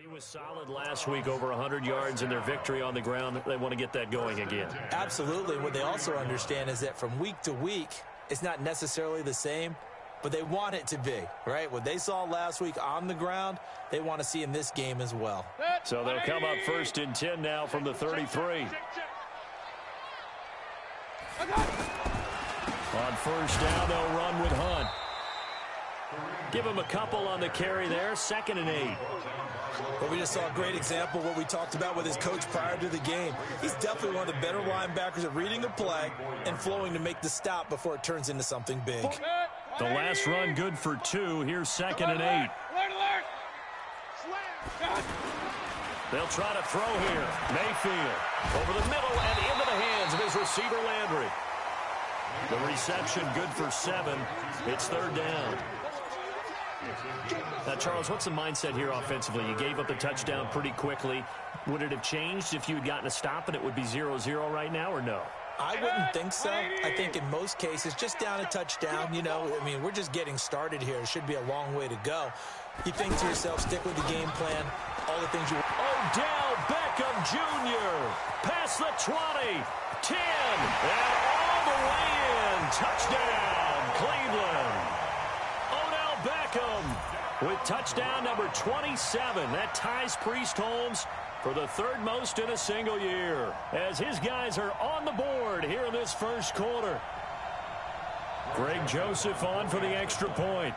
He was solid last week, over 100 yards in their victory on the ground. They want to get that going again. Absolutely. What they also understand is that from week to week, it's not necessarily the same, but they want it to be, right? What they saw last week on the ground, they want to see in this game as well. So they'll come up 1st and 10 now from the 33. On 1st down, they'll run with Hunt. Give him a couple on the carry there, 2nd and 8. Well, we just saw a great example of what we talked about with his coach prior to the game. He's definitely one of the better linebackers at reading a play and flowing to make the stop before it turns into something big. The last run good for 2. Here's 2nd and 8. They'll try to throw here. Mayfield over the middle and into the hands of his receiver Landry. The reception good for 7. It's 3rd down. Now, Charles, what's the mindset here offensively? You gave up the touchdown pretty quickly. Would it have changed if you had gotten a stop and it would be 0-0 right now, or no? I wouldn't think so. I think in most cases, just down a touchdown, you know, I mean, we're just getting started here. It should be a long way to go. You think to yourself, stick with the game plan, all the things you... Odell Beckham Jr. past the 20, 10, and all the way in. Touchdown, Cleveland. Odell Beckham with touchdown number 27. That ties Priest Holmes for the 3rd most in a single year, as his guys are on the board here in this 1st quarter. Greg Joseph on for the extra point.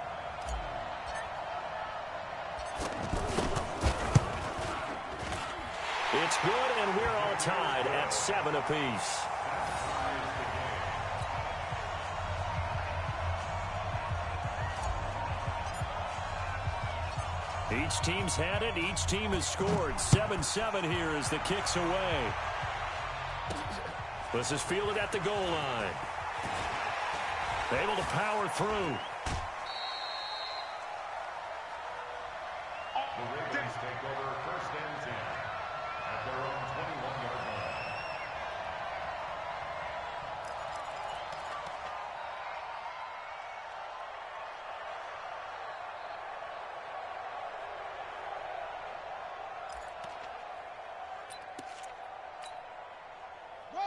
It's good, and we're all tied at 7 apiece. Each team's had it. Each team has scored. 7-7 here as the kick's away. This is fielded at the goal line. Able to power through. The Ravens take over 1st and 10 at their own 21-yard line.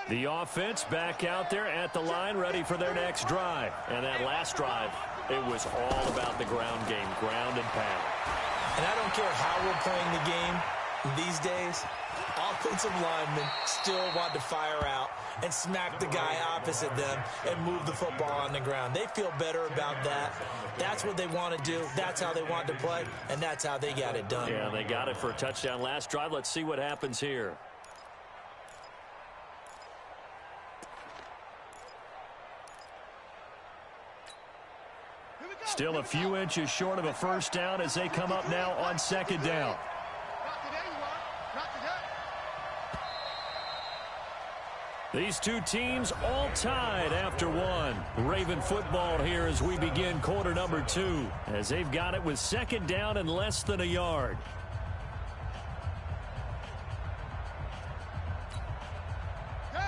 The offense back out there at the line, ready for their next drive. And that last drive, it was all about the ground game, ground and pound. And I don't care how we're playing the game these days, offensive linemen still want to fire out and smack the guy opposite them and move the football on the ground. They feel better about that. That's what they want to do. That's how they want to play, and that's how they got it done. Yeah, they got it for a touchdown last drive. Let's see what happens here. Still a few inches short of a 1st down as they come up now on 2nd down. These two teams all tied after 1. Raven football here as we begin quarter number 2, as they've got it with 2nd down and less than a yard.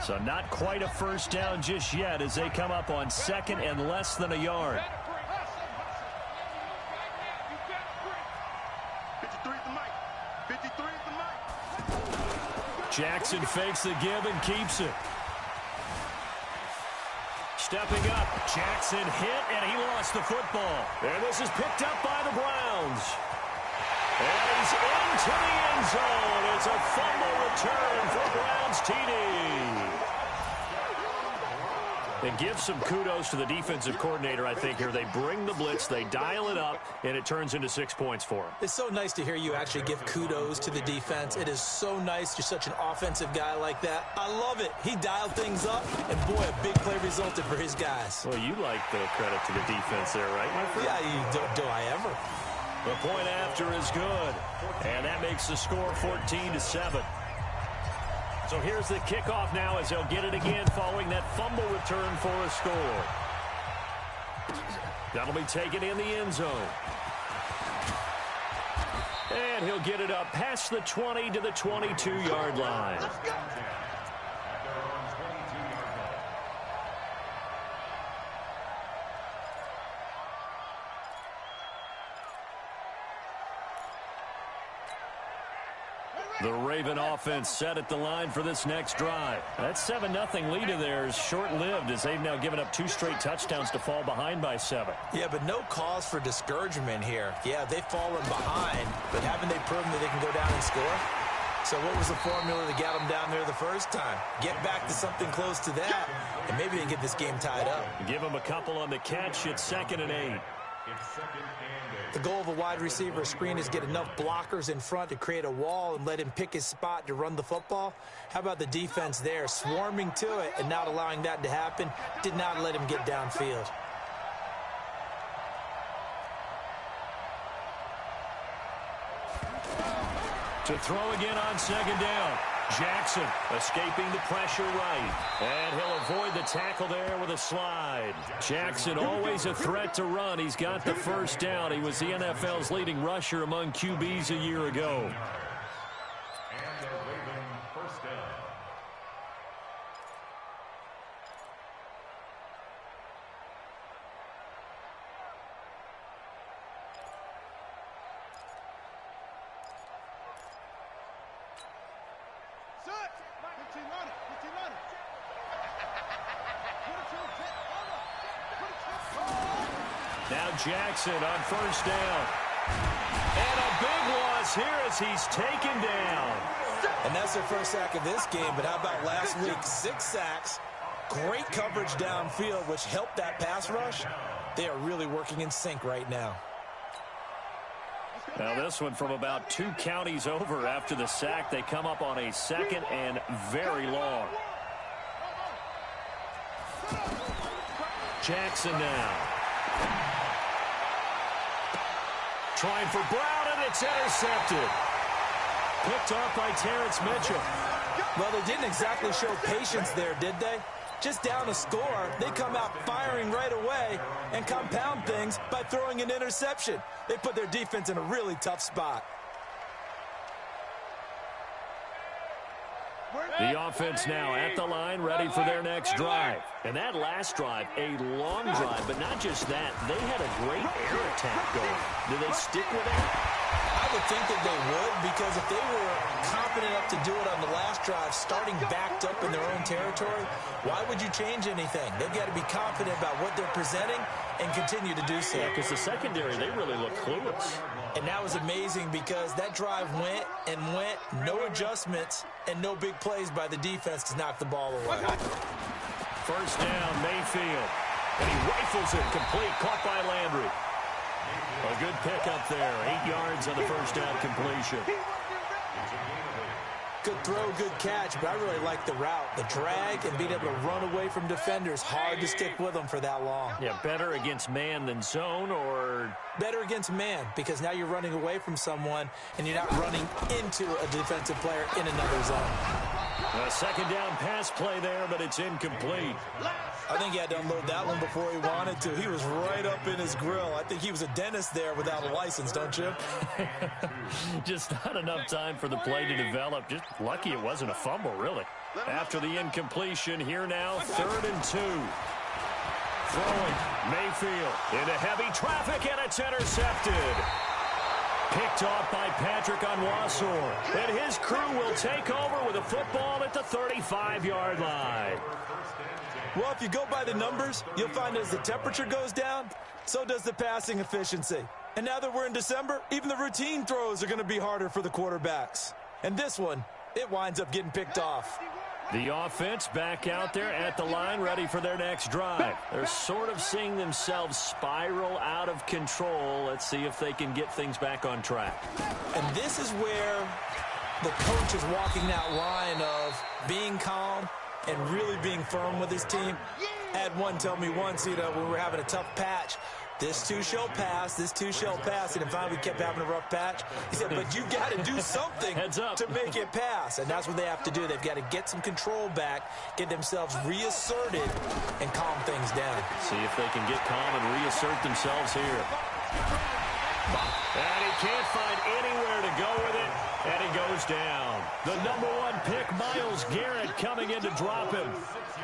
So not quite a 1st down just yet as they come up on 2nd and less than a yard. Jackson fakes the give and keeps it. Stepping up, Jackson hit, and he lost the football. And this is picked up by the Browns. And he's into the end zone. It's a fumble return for Browns TD. And give some kudos to the defensive coordinator, I think, here. They bring the blitz, they dial it up, and it turns into 6 points for them. It's so nice to hear you actually give kudos to the defense. It is so nice. You're such an offensive guy like that. I love it. He dialed things up, and boy, a big play resulted for his guys. Well, you like the credit to the defense there, right, my friend? Yeah, do I ever? The point after is good, and that makes the score 14-7. So here's the kickoff now as they'll get it again following that fumble return for a score. That'll be taken in the end zone. And he'll get it up past the 20 to the 22-yard line. The Raven offense set at the line for this next drive. That 7-0 lead of theirs short-lived as they've now given up 2 straight touchdowns to fall behind by 7. Yeah, but no cause for discouragement here. Yeah, they've fallen behind, but haven't they proven that they can go down and score? So what was the formula that got them down there the first time? Get back to something close to that, and maybe they can get this game tied up. Give them a couple on the catch. It's 2nd and 8. The goal of a wide receiver screen is get enough blockers in front to create a wall and let him pick his spot to run the football. How about the defense there, swarming to it and not allowing that to happen? Did not let him get downfield. To throw again on 2nd down. Jackson escaping the pressure right. And he'll avoid the tackle there with a slide. Jackson always a threat to run. He's got the first down. He was the NFL's leading rusher among QBs a year ago. And the Raven first down. Now Jackson on first down. And a big loss here as he's taken down. And that's their first sack of this game, but how about last week? 6 sacks, great coverage downfield, which helped that pass rush. They are really working in sync right now. Now this one from about 2 counties over after the sack. They come up on a 2nd and very long. Jackson now. Trying for Brown, and it's intercepted. Picked off by Terrence Mitchell. Well, they didn't exactly show patience there, did they? Just down a score, they come out firing right away and compound things by throwing an interception. They put their defense in a really tough spot. The offense now at the line, ready for their next drive. And that last drive, a long drive, but not just that. They had a great air attack going. Do they stick with that? I would think that they would, because if they were confident enough to do it on the last drive, starting backed up in their own territory, why would you change anything? They've got to be confident about what they're presenting and continue to do so. Yeah, because the secondary, they really look clueless. And that was amazing because that drive went and went, no adjustments, and no big plays by the defense to knock the ball away. First down, Mayfield. And he rifles it complete, caught by Landry. A good pickup there, 8 yards on the first down completion. Good throw, good catch, but I really like the route. The drag and being able to run away from defenders, hard to stick with them for that long. Yeah, better against man than zone, or? Better against man, because now you're running away from someone and you're not running into a defensive player in another zone. A second down pass play there, but it's incomplete. I think he had to unload that one before he wanted to. He was right up in his grill. I think he was a dentist there without a license, don't you? Just not enough time for the play to develop. Just lucky it wasn't a fumble, really. After the incompletion, here now, 3rd and 2. Throwing, Mayfield into heavy traffic, and it's intercepted. Picked off by Patrick Onwuasor. And his crew will take over with a football at the 35-yard line. Well, if you go by the numbers, you'll find as the temperature goes down, so does the passing efficiency. And now that we're in December, even the routine throws are going to be harder for the quarterbacks. And this one, it winds up getting picked off. The offense back out there at the line, ready for their next drive. They're sort of seeing themselves spiral out of control. Let's see if they can get things back on track. And this is where the coach is walking that line of being calm and really being firm with his team. I had one tell me once, when we were having a tough patch, this too shall pass, this too shall pass, and finally we kept having a rough patch. He said, but you got to do something to make it pass, and that's what they have to do. They've got to get some control back, get themselves reasserted, and calm things down. See if they can get calm and reassert themselves here. And he can't find anywhere to go with it. And he goes down. The #1 pick, Myles Garrett, coming in to drop him.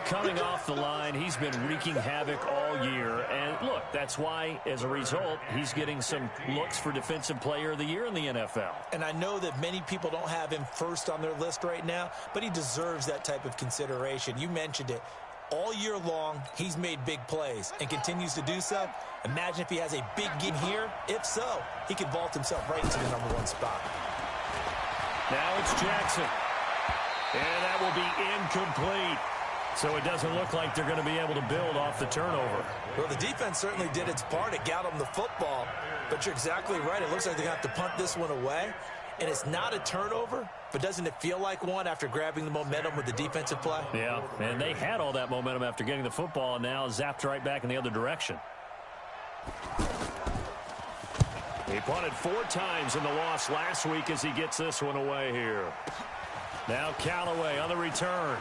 Coming off the line, he's been wreaking havoc all year. And look, that's why, as a result, he's getting some looks for Defensive Player of the Year in the NFL. And I know that many people don't have him first on their list right now, but he deserves that type of consideration. You mentioned it. All year long, he's made big plays and continues to do so. Imagine if he has a big game here. If so, he could vault himself right into the #1 spot. Now it's Jackson. And that will be incomplete. So it doesn't look like they're going to be able to build off the turnover. Well, the defense certainly did its part. It got them the football. But you're exactly right. It looks like they're going to have to punt this one away. And it's not a turnover, but doesn't it feel like one after grabbing the momentum with the defensive play? Yeah, and they had all that momentum after getting the football, and now zapped right back in the other direction. He punted 4 times in the loss last week as he gets this one away here. Now Callaway on the return.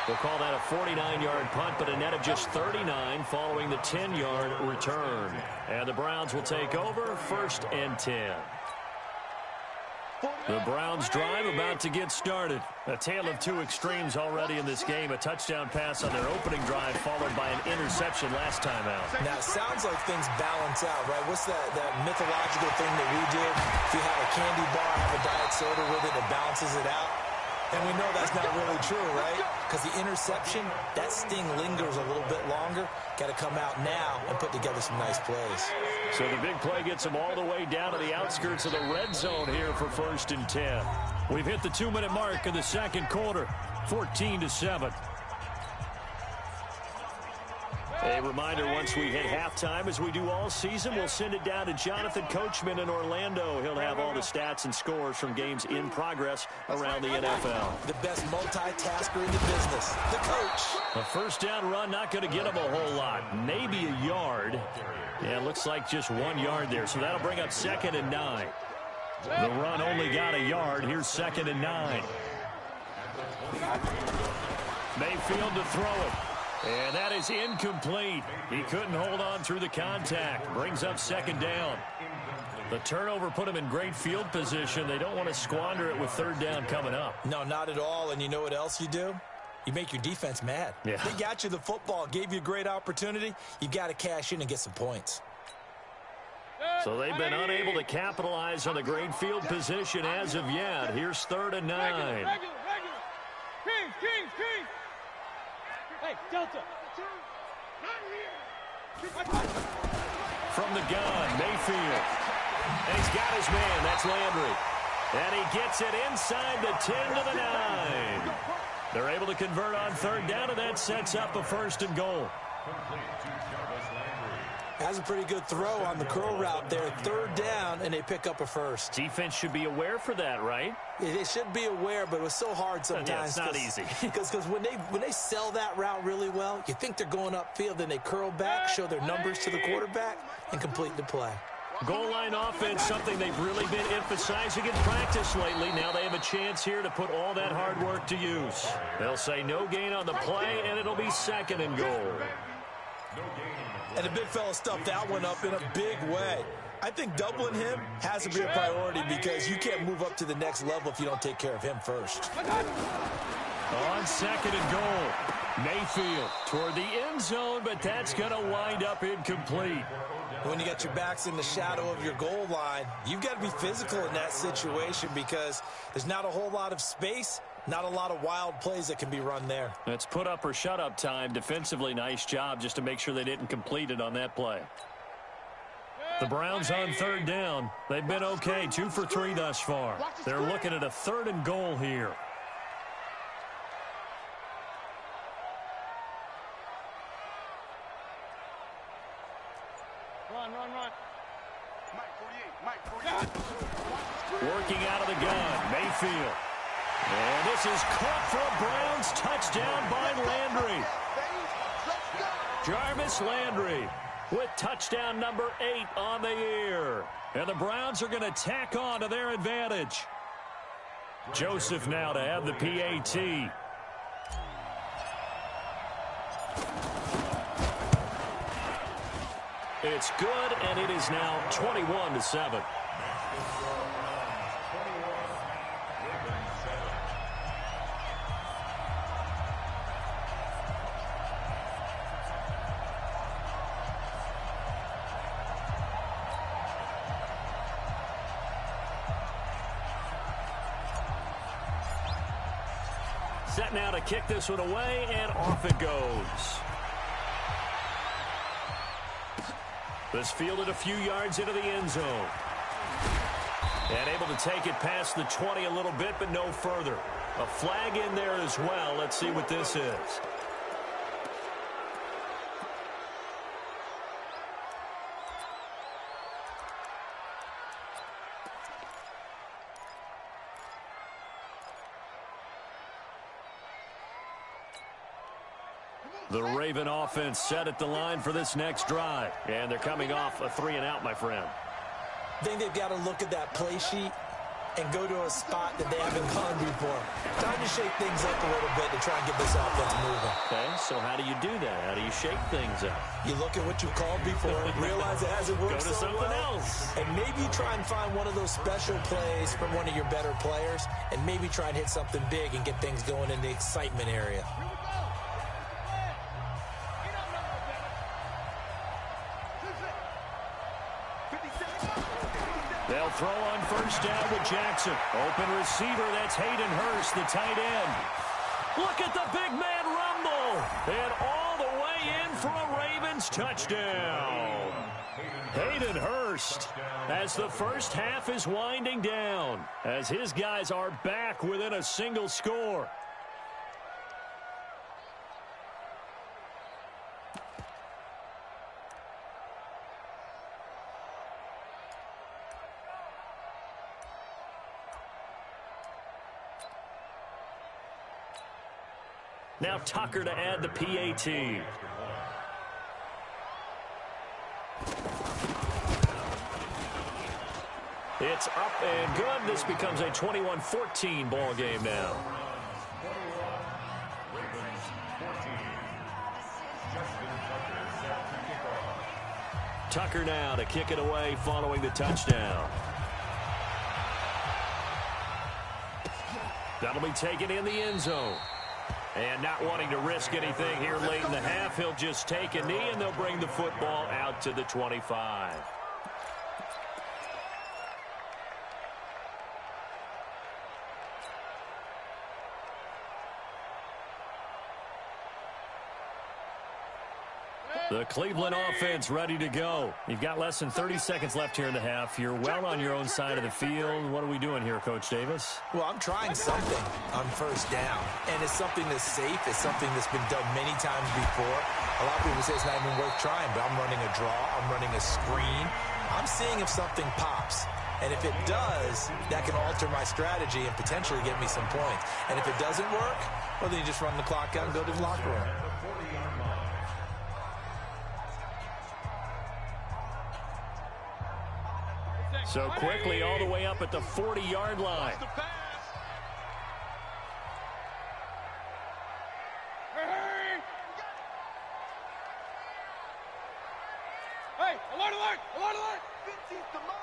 We'll call that a 49-yard punt, but a net of just 39 following the 10-yard return. And the Browns will take over, 1st and 10. The Browns drive about to get started. A tale of 2 extremes already in this game. A touchdown pass on their opening drive followed by an interception last time out. Now, it sounds like things balance out, right? What's that mythological thing that we did? If you have a candy bar, have a diet soda with it, it balances it out. And we know that's not really true, right? Because the interception, that sting lingers a little bit longer. Got to come out now and put together some nice plays. So the big play gets them all the way down to the outskirts of the red zone here for 1st and 10. We've hit the 2-minute mark in the second quarter, 14-7. A reminder, once we hit halftime, as we do all season, we'll send it down to Jonathan Coachman in Orlando. He'll have all the stats and scores from games in progress around the NFL. The best multitasker in the business, the coach. A 1st down run, not going to get him a whole lot. Maybe a yard. Yeah, it looks like just 1 yard there, so that'll bring up 2nd and 9. The run only got a yard. Here's 2nd and 9. Mayfield to throw it. And that is incomplete. He couldn't hold on through the contact. Brings up 2nd down. The turnover put him in great field position. They don't want to squander it with 3rd down coming up. No, not at all. And you know what else you do? You make your defense mad. Yeah. They got you the football, gave you a great opportunity. You got to cash in and get some points. So they've been unable to capitalize on the great field position as of yet. Here's 3rd and 9. Kings. Hey, Delta. From the gun, Mayfield. And he's got his man. That's Landry. And he gets it inside the 10 to the 9. They're able to convert on 3rd down, and that sets up a 1st and goal. Has a pretty good throw on the curl route there. 3rd down, and they pick up a 1st. Defense should be aware for that, right? They should be aware, but it was so hard sometimes. Yeah, it's not easy. Because when they sell that route really well, you think they're going upfield, then they curl back, show their numbers to the quarterback, and complete the play. Goal line offense, something they've really been emphasizing in practice lately. Now they have a chance here to put all that hard work to use. They'll say no gain on the play, and it'll be 2nd and goal. And the big fella stuffed that one up in a big way. I think doubling him has to be a priority because you can't move up to the next level if you don't take care of him first. On 2nd and goal, Mayfield toward the end zone, but that's going to wind up incomplete. When you got your backs in the shadow of your goal line, you've got to be physical in that situation because there's not a whole lot of space, not a lot of wild plays that can be run there. That's put up or shut up time. Defensively, nice job just to make sure they didn't complete it on that play. The Browns on 3rd down. They've been okay, 2 for 3 thus far. They're looking at a 3rd and goal here. Run. Working out of the gun, Mayfield. And this is caught for a Browns touchdown by Landry. Jarvis Landry with touchdown number 8 on the year. And the Browns are going to tack on to their advantage. Joseph now to have the PAT. It's good, and it is now 21-7. Set now to kick this one away, and off it goes. This fielded a few yards into the end zone. And able to take it past the 20 a little bit, but no further. A flag in there as well. Let's see what this is. The Raven offense set at the line for this next drive. And they're coming off a 3-and-out, my friend. I think they've got to look at that play sheet and go to a spot that they haven't gone before. Time to shake things up a little bit to try and get this offense moving. Okay, so how do you do that? How do you shake things up? You look at what you called before, realize it hasn't worked Go to so something well, else. and maybe try and find one of those special plays from one of your better players, and maybe try and hit something big and get things going in the excitement area. They'll throw on first down with Jackson. Open receiver, that's Hayden Hurst, the tight end. Look at the big man rumble. And all the way in for a Ravens touchdown. Hayden Hurst, as the first half is winding down, as his guys are back within a single score. Now Tucker to add the PAT. It's up and good. This becomes a 21-14 ball game now. Tucker now to kick it away following the touchdown. That'll be taken in the end zone. And not wanting to risk anything here late in the half, he'll just take a knee and they'll bring the football out to the 25. The Cleveland offense ready to go. You've got less than 30 seconds left here in the half. You're well on your own side of the field. What are we doing here, Coach Davis? Well, I'm trying something on first down, and it's something that's safe. It's something that's been done many times before. A lot of people say it's not even worth trying, but I'm running a draw. I'm running a screen. I'm seeing if something pops. And if it does, that can alter my strategy and potentially get me some points. And if it doesn't work, well, then you just run the clock out and go to the locker room. So quickly all the way up at the 40-yard line. Hey, alert, alert, alert, alert.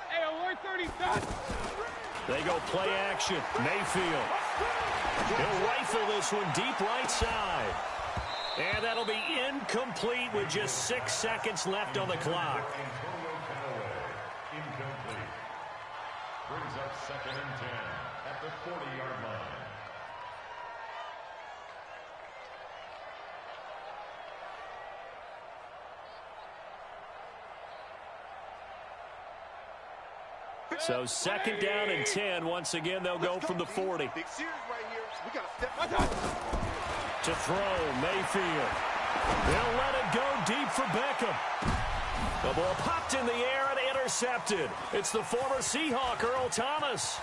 Hey, alert 30 seconds. They go play action. Mayfield. He'll rifle this one deep right side. And that'll be incomplete with just 6 seconds left on the clock. Brings up 2nd and 10 at the 40-yard line. So 2nd down and 10. Once again, they'll go from the 40. Big series right here. We got to step To throw, Mayfield. They'll let it go deep for Beckham. The ball popped in the air and intercepted. It's the former Seahawk, Earl Thomas.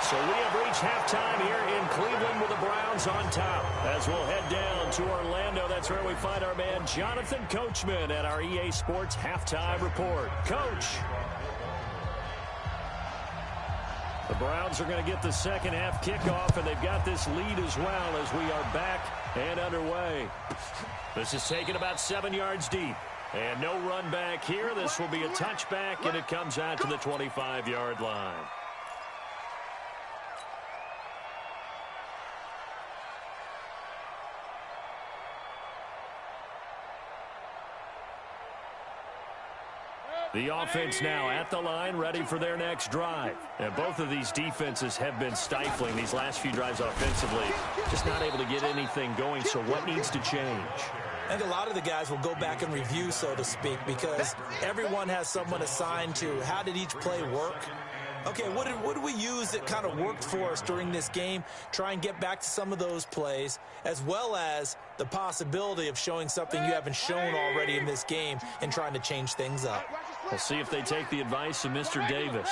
So we have reached halftime here in Cleveland with the Browns on top. As we'll head down to Orlando, that's where we find our man Jonathan Coachman at our EA Sports Halftime Report. Coach. The Browns are going to get the second half kickoff, and they've got this lead as well as we are back and underway. This is taken about 7 yards deep. And no run back here. This will be a touchback, and it comes out to the 25-yard line. The offense now at the line, ready for their next drive. And both of these defenses have been stifling these last few drives offensively. Just not able to get anything going, so what needs to change? I think a lot of the guys will go back and review, so to speak, because everyone has someone assigned to how did each play work. Okay, what did we use that kind of worked for us during this game? Try and get back to some of those plays, as well as the possibility of showing something you haven't shown already in this game and trying to change things up. We'll see if they take the advice of Mr. Davis.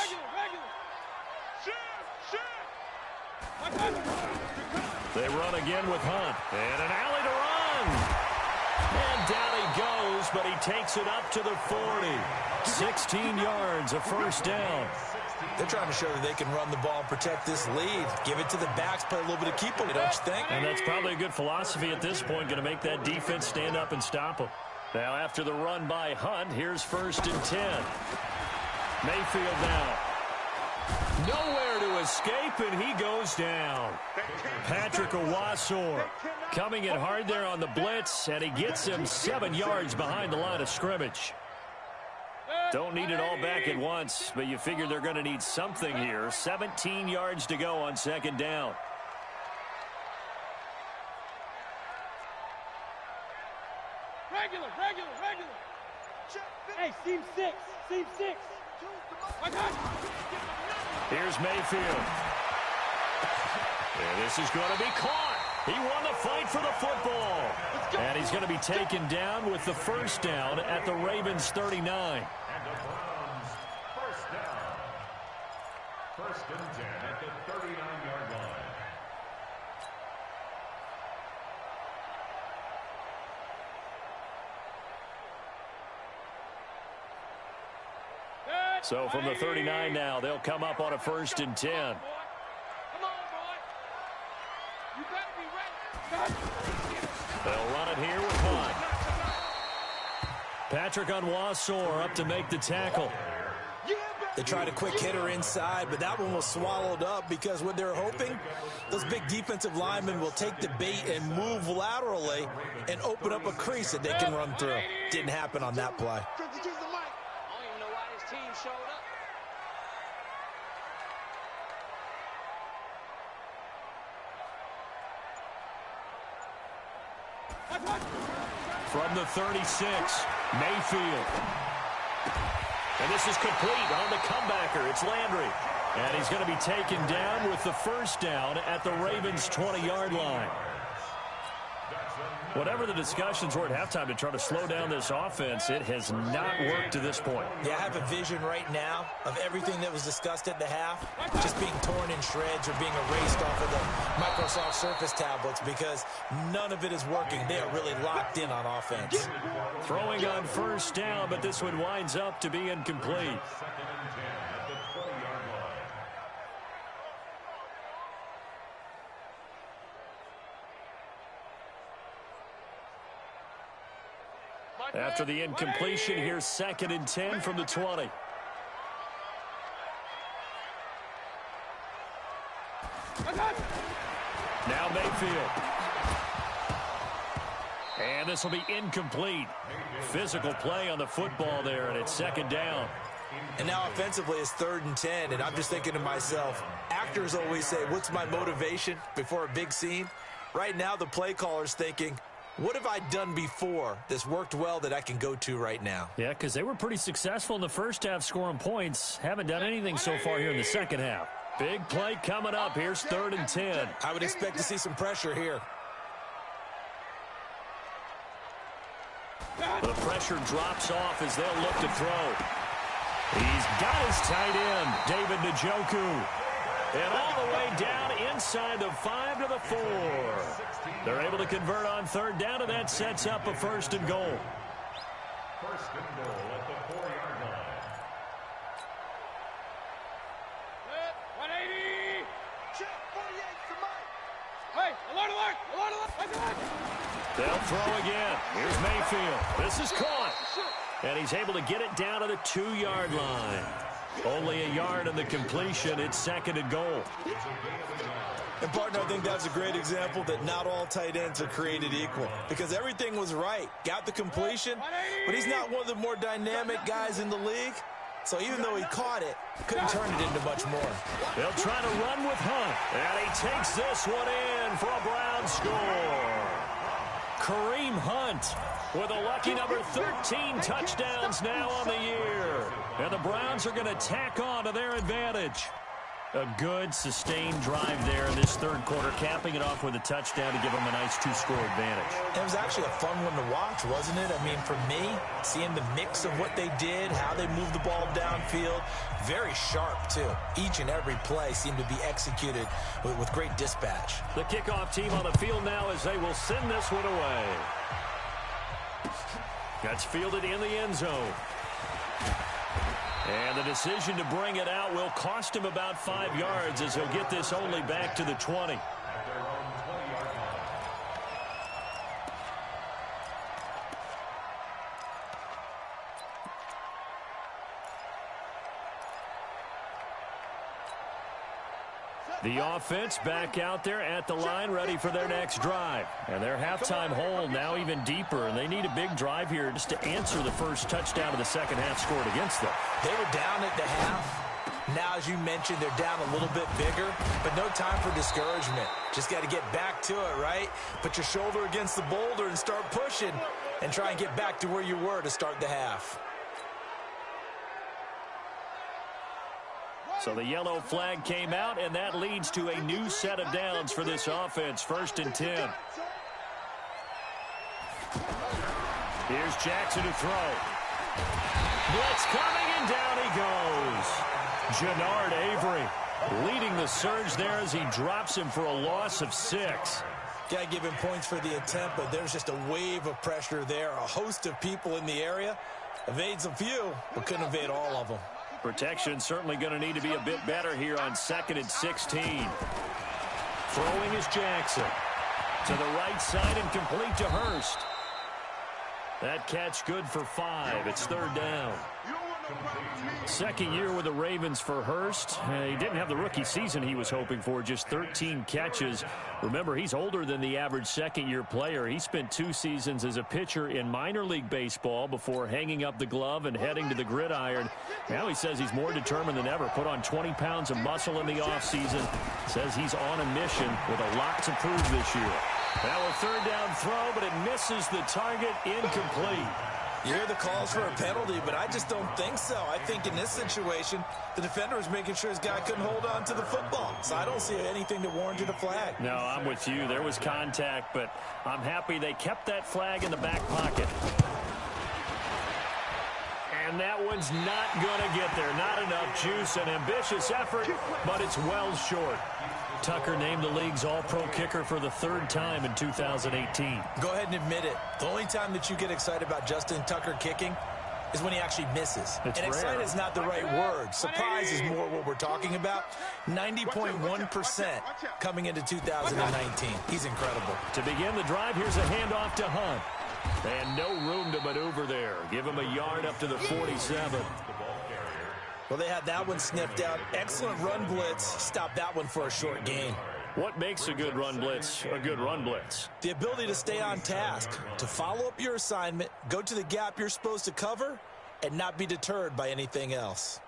They run again with Hunt. And an alley to run. And down he goes, but he takes it up to the 40. 16 yards, a first down. They're trying to show that they can run the ball and protect this lead. Give it to the backs, play a little bit of keep 'em, don't you think? And that's probably a good philosophy at this point, going to make that defense stand up and stop them. Now after the run by Hunt, here's 1st and 10. Mayfield now. Nowhere to escape, and he goes down. Patrick Owasor coming in hard there on the blitz, and he gets him 7 yards behind the line of scrimmage. Don't need it all back at once, but you figure they're going to need something here. 17 yards to go on 2nd down. Regular. Hey, seam 6. Here's Mayfield. And this is going to be caught. He won the fight for the football. And he's going to be taken down with the 1st down at the Ravens 39. And the Browns, 1st down. 1st and 10 at the 39-yard line. So from the 39 now, they'll come up on a 1st and 10. Come on, boy. You better be ready. They'll run it here with Hunt. Patrick Onwuasor up to make the tackle. They tried a quick hitter inside, but that one was swallowed up because what they're hoping, those big defensive linemen will take the bait and move laterally and open up a crease that they can run through. Didn't happen on that play. From the 36, Mayfield. And this is complete on the comebacker. It's Landry. And he's going to be taken down with the 1st down at the Ravens' 20-yard line. Whatever the discussions were at halftime to try to slow down this offense, it has not worked to this point. Yeah, I have a vision right now of everything that was discussed at the half just being torn in shreds or being erased off of the Microsoft Surface tablets because none of it is working. They are really locked in on offense. Throwing on 1st down, but this one winds up to be incomplete. 2nd and 10 at the 20-yard line. After the incompletion, here's 2nd and 10 from the 20. Now Mayfield. And this will be incomplete. Physical play on the football there, and it's 2nd down. And now offensively it's 3rd and 10, and I'm just thinking to myself, actors always say, what's my motivation before a big scene? Right now the play caller's thinking, what have I done before that's worked well that I can go to right now? Yeah, because they were pretty successful in the first half scoring points. Haven't done anything so far here in the second half. Big play coming up. Here's 3rd and 10. I would expect to see some pressure here. The pressure drops off as they'll look to throw. He's got his tight end, David Njoku. And all the way down inside the 5 to the 4. They're able to convert on 3rd down, and that sets up a 1st and goal. 1st and goal at the 4-yard line. 180. Check 48 to Mike. Hey, alert. They'll throw again. Here's Mayfield. This is caught. And he's able to get it down to the 2-yard line. Only a yard on the completion. It's second and goal. And, partner, I think that's a great example that not all tight ends are created equal because everything was right. Got the completion, but he's not one of the more dynamic guys in the league. So even though he caught it, couldn't turn it into much more. They'll try to run with Hunt, and he takes this one in for a Brown score. Kareem Hunt with a lucky number 13 touchdowns now on the year. And the Browns are going to tack on to their advantage. A good, sustained drive there in this third quarter, capping it off with a touchdown to give them a nice two-score advantage. It was actually a fun one to watch, wasn't it? I mean, for me, seeing the mix of what they did, how they moved the ball downfield, very sharp, too. Each and every play seemed to be executed with great dispatch. The kickoff team on the field now as they will send this one away. That's fielded in the end zone. And the decision to bring it out will cost him about 5 yards as he'll get this only back to the 20. The offense back out there at the line, ready for their next drive. And their halftime hole now even deeper, and they need a big drive here just to answer the first touchdown of the second half scored against them. They were down at the half. Now, as you mentioned, they're down a little bit bigger, but no time for discouragement. Just got to get back to it, right? Put your shoulder against the boulder and start pushing and try and get back to where you were to start the half. So the yellow flag came out, and that leads to a new set of downs for this offense. 1st and 10. Here's Jackson to throw. Blitz coming, and down he goes. Jannard Avery leading the surge there as he drops him for a loss of 6. Got to give him points for the attempt, but there's just a wave of pressure there. A host of people in the area. Evades a few, but couldn't evade all of them. Protection certainly going to need to be a bit better here on 2nd and 16. Throwing is Jackson. To the right side and complete to Hurst. That catch good for 5. It's 3rd down. Second year with the Ravens for Hurst. He didn't have the rookie season he was hoping for, just 13 catches. Remember, he's older than the average second-year player. He spent 2 seasons as a pitcher in minor league baseball before hanging up the glove and heading to the gridiron. Now he says he's more determined than ever. Put on 20 pounds of muscle in the offseason. Says he's on a mission with a lot to prove this year. Now a 3rd down throw, but it misses the target, incomplete. You hear the calls for a penalty, but I just don't think so. I think in this situation, the defender was making sure his guy couldn't hold on to the football. So I don't see anything that warranted a flag. No, I'm with you. There was contact, but I'm happy they kept that flag in the back pocket. And that one's not going to get there. Not enough juice. An ambitious effort, but it's well short. Tucker named the league's all-pro kicker for the 3rd time in 2018. Go ahead and admit it. The only time that you get excited about Justin Tucker kicking is when he actually misses. It's and rare. Excited is not the right word. Surprise is more what we're talking about. 90.1% coming into 2019. He's incredible. To begin the drive, here's a handoff to Hunt. And no room to maneuver there. Give him a yard up to the 47. Well, they had that one sniffed out. Excellent run blitz. Stop that one for a short gain. What makes a good run blitz a good run blitz? The ability to stay on task, to follow up your assignment, go to the gap you're supposed to cover, and not be deterred by anything else.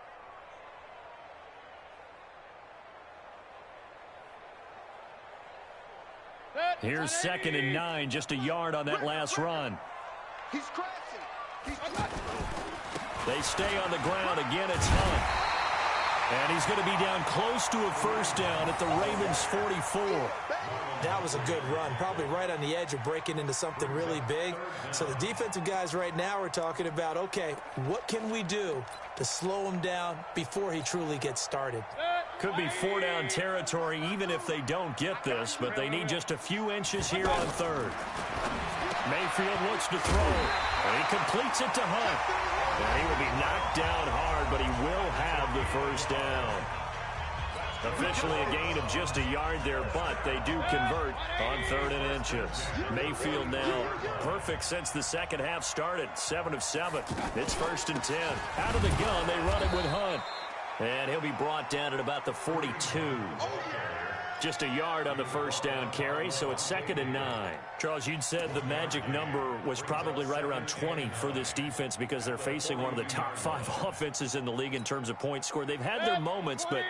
Here's 2nd and 9, just a yard on that last run. He's crashing. They stay on the ground. Again, it's Hunt. And he's going to be down close to a 1st down at the Ravens' 44. That was a good run, probably right on the edge of breaking into something really big. So the defensive guys right now are talking about, okay, what can we do to slow him down before he truly gets started? Could be 4-down territory even if they don't get this, but they need just a few inches here on 3rd. Mayfield looks to throw, and he completes it to Hunt. And he will be knocked down hard, but he will have the 1st down. Officially a gain of just a yard there, but they do convert on 3rd and inches. Mayfield now perfect since the second half started. 7 of 7. It's 1st and 10. Out of the gun, they run it with Hunt. And he'll be brought down at about the 42. Just a yard on the first down carry, so it's 2nd and 9. Charles, you'd said the magic number was probably right around 20 for this defense because they're facing one of the top 5 offenses in the league in terms of points scored. They've had their moments, but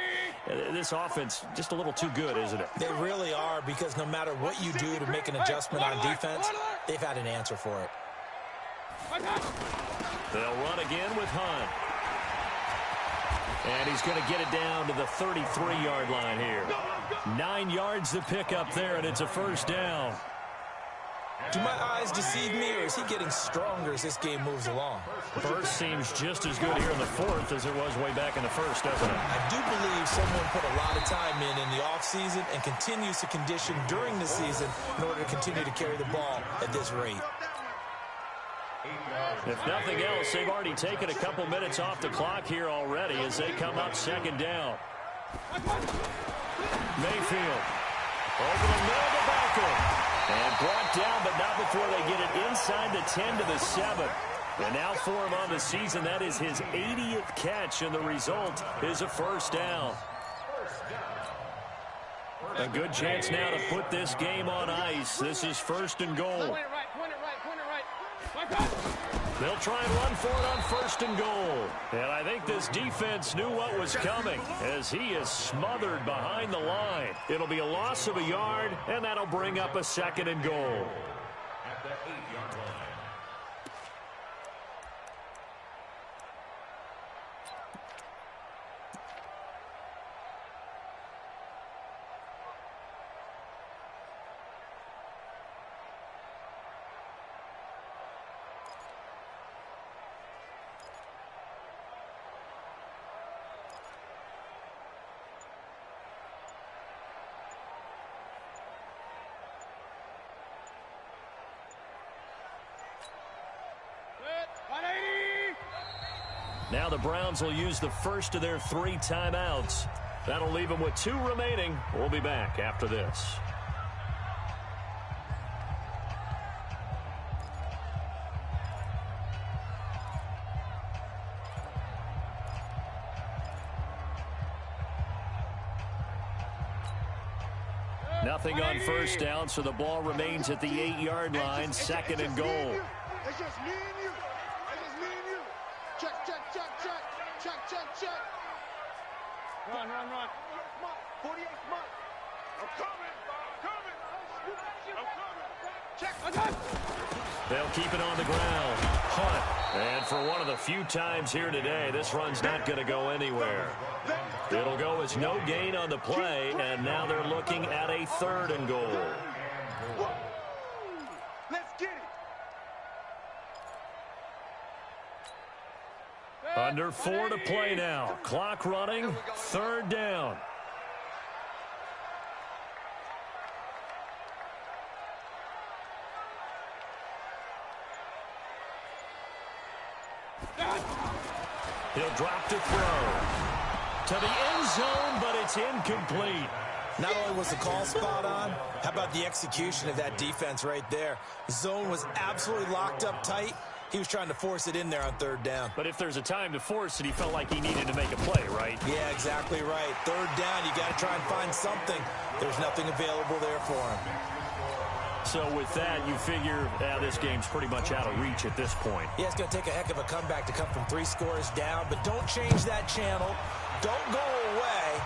this offense just a little too good, isn't it? They really are, because no matter what you do to make an adjustment on defense, they've had an answer for it. They'll run again with Hunt. And he's going to get it down to the 33-yard line here. 9 yards to pick up there, and it's a first down. Do my eyes deceive me, or is he getting stronger as this game moves along? First seems just as good here in the fourth as it was way back in the first, doesn't it? I do believe someone put a lot of time in the offseason and continues to condition during the season in order to continue to carry the ball at this rate. If nothing else, they've already taken a couple minutes off the clock here already as they come up 2nd down. Mayfield over the middle of the backer. And brought down, but not before they get it inside the 10 to the 7. And now for him on the season, that is his 80th catch, and the result is a first down. A good chance now to put this game on ice. This is 1st and goal. They'll try and run for it on 1st and goal. And I think this defense knew what was coming as he is smothered behind the line. It'll be a loss of a yard, and that'll bring up a 2nd and goal. At the 8-yard line. Now the Browns will use the first of their 3 timeouts. That'll leave them with 2 remaining. We'll be back after this. Nothing on first down, so the ball remains at the 8-yard line, 2nd and goal. It's just me and you. It's just me and you. Check, check, check, check. Check, check, check. Run. 48 month. I'm coming. Check. They'll keep it on the ground. Hunt. And for one of the few times here today, this run's not going to go anywhere. It'll go as no gain on the play, and now they're looking at a 3rd and goal. Let's get it. Under 4 to play now. Clock running. 3rd down. He'll drop to throw. To the end zone, but it's incomplete. Not only was the call spot on, how about the execution of that defense right there? The zone was absolutely locked up tight. He was trying to force it in there on 3rd down. But if there's a time to force it, he felt like he needed to make a play, right? Yeah, exactly right. 3rd down, you got to try and find something. There's nothing available there for him. So with that, you figure this game's pretty much out of reach at this point. Yeah, it's going to take a heck of a comeback to come from 3 scores down, but don't change that channel. Don't go away.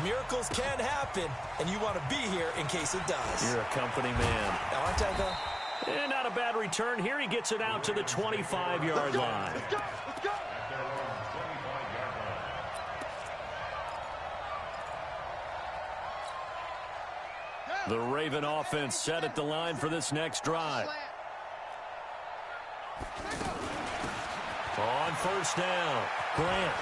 Miracles can happen, and you want to be here in case it does. You're a company man. Aren't I, though? And not a bad return. Here he gets it out to the 25-yard line. Let's go. The Raven offense set at the line for this next drive. On 1st down, Grant.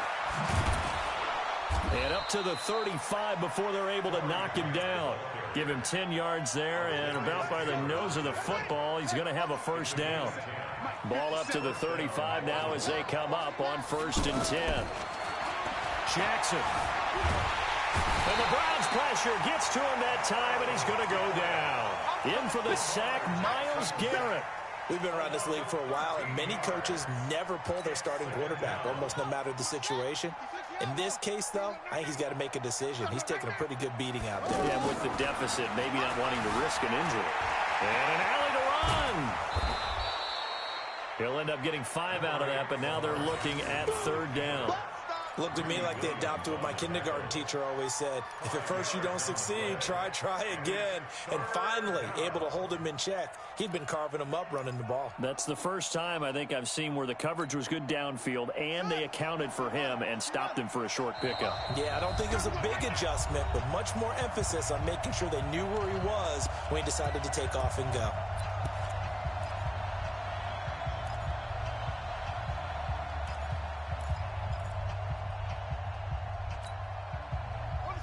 And up to the 35 before they're able to knock him down. Give him 10 yards there, and about by the nose of the football, he's going to have a 1st down. Ball up to the 35 now as they come up on 1st and 10. Jackson. And the Browns pressure gets to him that time, and he's going to go down. In for the sack, Myles Garrett. We've been around this league for a while, and many coaches never pull their starting quarterback, almost no matter the situation. In this case, though, I think he's got to make a decision. He's taking a pretty good beating out there. Yeah, with the deficit, maybe not wanting to risk an injury. And an alley to run. He'll end up getting 5 out of that, but now they're looking at 3rd down. Looked to me like they adopted what my kindergarten teacher always said. If at first you don't succeed, try again. And finally, able to hold him in check. He'd been carving him up running the ball. That's the first time I think I've seen where the coverage was good downfield, and they accounted for him and stopped him for a short pickup. Yeah, I don't think it was a big adjustment, but much more emphasis on making sure they knew where he was when he decided to take off and go.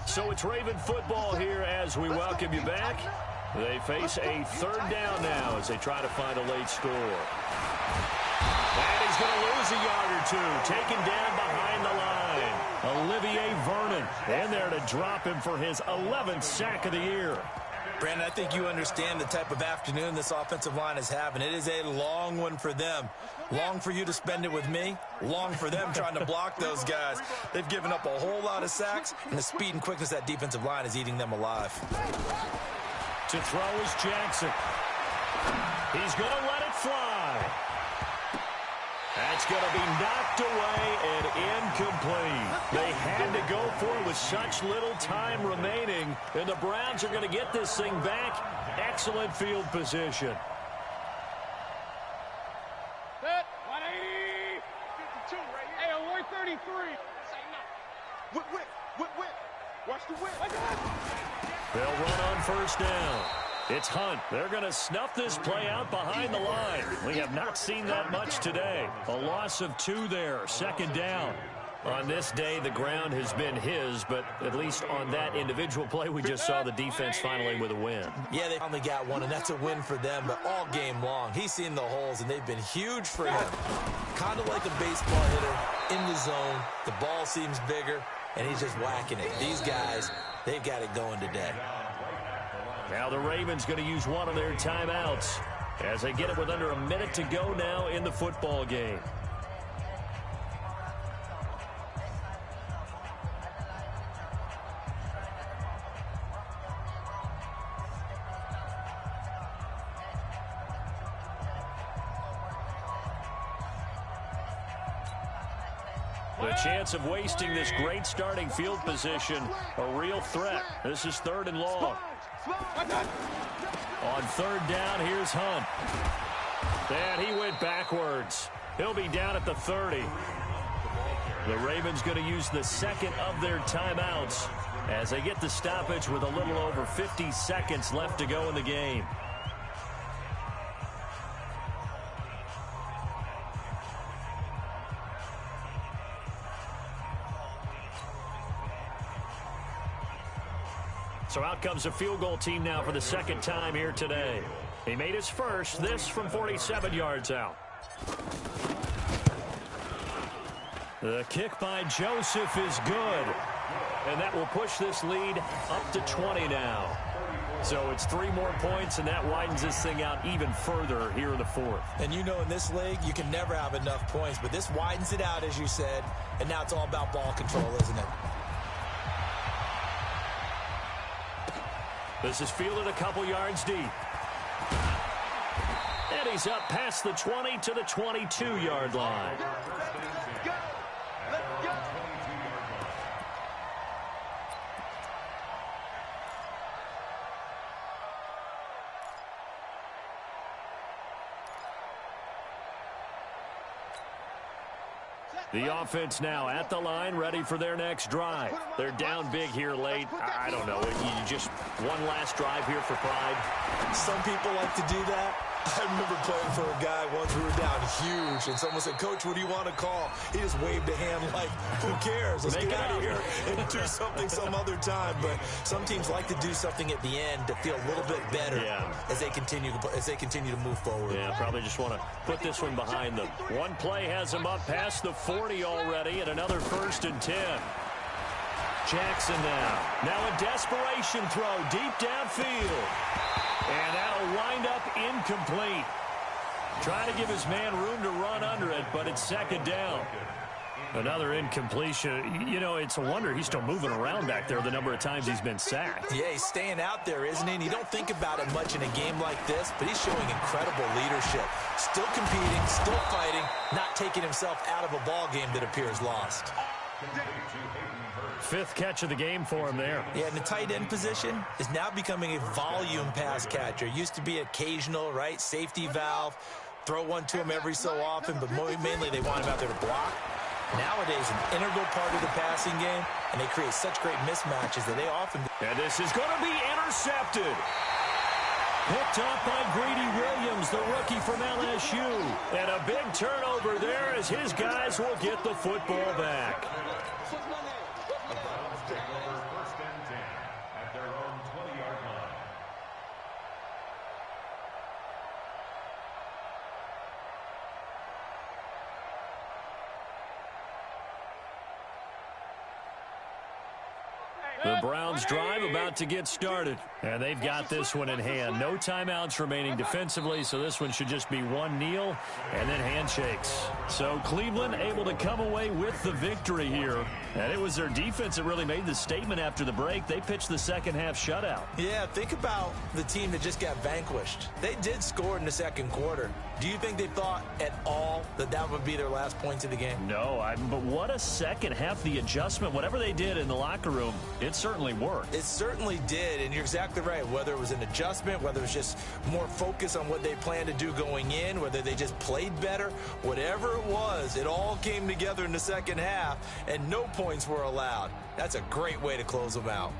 So it's Raven football here as we welcome you back. They face a 3rd down now as they try to find a late score. And he's going to lose a yard or 2. Taken down behind the line. Olivier Vernon in there to drop him for his 11th sack of the year. Brandon, I think you understand the type of afternoon this offensive line is having. It is a long one for them. Long for you to spend it with me. Long for them trying to block those guys. They've given up a whole lot of sacks, and the speed and quickness of that defensive line is eating them alive. To throw is Jackson. He's going to let it fly. That's going to be knocked away and incomplete. They had to go for it with such little time remaining, and the Browns are going to get this thing back. Excellent field position. Set. 180. 52 right here. Hey, alert 33. Whip. Watch the whip. They'll run on 1st down. It's Hunt. They're going to snuff this play out behind the line. We have not seen that much today. A loss of 2 there. 2nd down. On this day, the ground has been his, but at least on that individual play, we just saw the defense finally with a win. Yeah, they finally got one, and that's a win for them, but all game long, he's seen the holes, and they've been huge for him. Kind of like a baseball hitter in the zone. The ball seems bigger, and he's just whacking it. These guys, they've got it going today. Now the Ravens going to use one of their timeouts as they get it with under a minute to go now in the football game. The chance of wasting this great starting field position, a real threat. This is 3rd and long. On 3rd down, here's Hunt. And he went backwards. He'll be down at the 30. The Ravens going to use the 2nd of their timeouts as they get the stoppage with a little over 50 seconds left to go in the game. So out comes a field goal team now for the 2nd time here today. He made his first, this from 47 yards out. The kick by Joseph is good. And that will push this lead up to 20 now. So it's 3 more points, and that widens this thing out even further here in the 4th. And you know in this league, you can never have enough points, but this widens it out, as you said, and now it's all about ball control, isn't it? This is fielded a couple yards deep. And he's up past the 20 to the 22-yard line. The offense now at the line, ready for their next drive. They're down big here late. I don't know. You just one last drive here for pride. Some people like to do that. I remember playing for a guy once. We were down huge, and someone said, "Coach, what do you want to call?" He just waved a hand like, "Who cares? Let's get out of here and do something some other time." But some teams like to do something at the end to feel a little bit better as they continue to move forward. Yeah, probably just want to put this one behind them. One play has them up past the 40 already, and another 1st and 10. Jackson now a desperation throw deep downfield. And that'll wind up incomplete. Trying to give his man room to run under it, but it's second down. Another incompletion. You know, it's a wonder he's still moving around back there the number of times he's been sacked. Yeah, he's staying out there, isn't he? And you don't think about it much in a game like this, but he's showing incredible leadership. Still competing, still fighting, not taking himself out of a ball game that appears lost. Fifth catch of the game for him there. Yeah, and the tight end position is now becoming a volume pass catcher. Used to be occasional, right? Safety valve. Throw one to him every so often, but mainly they want him out there to block. Nowadays, an integral part of the passing game, and they create such great mismatches that they often... And this is going to be intercepted. Picked off by Greedy Williams, the rookie from LSU. And a big turnover there as his guys will get the football back. The Browns drive about to get started, and they've got this one in hand. No timeouts remaining defensively, so this one should just be one kneel and then handshakes. So Cleveland able to come away with the victory here, and it was their defense that really made the statement after the break. They pitched the second half shutout. Yeah, think about the team that just got vanquished. They did score in the second quarter. Do you think they thought at all that that would be their last points of the game? No, but what a second half. The adjustment, whatever they did in the locker room, it certainly worked. It certainly did, and you're exactly right. Whether it was an adjustment, whether it was just more focus on what they planned to do going in, whether they just played better, whatever it was, it all came together in the second half, and no points were allowed. That's a great way to close them out.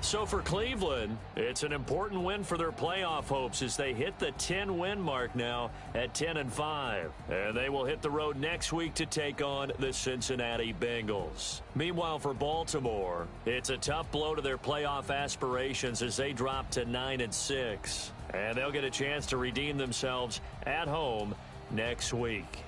So for Cleveland, it's an important win for their playoff hopes as they hit the 10-win mark now at 10-5. And they will hit the road next week to take on the Cincinnati Bengals. Meanwhile, for Baltimore, it's a tough blow to their playoff aspirations as they drop to 9-6. And they'll get a chance to redeem themselves at home next week.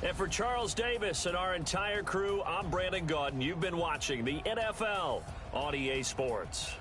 And for Charles Davis and our entire crew, I'm Brandon Gaudin. You've been watching the NFL on EA Sports.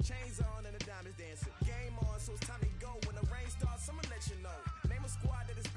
Chains on and the diamonds dancing. Game on, so it's time to go. When the rain starts, I'ma let you know. Name a squad that is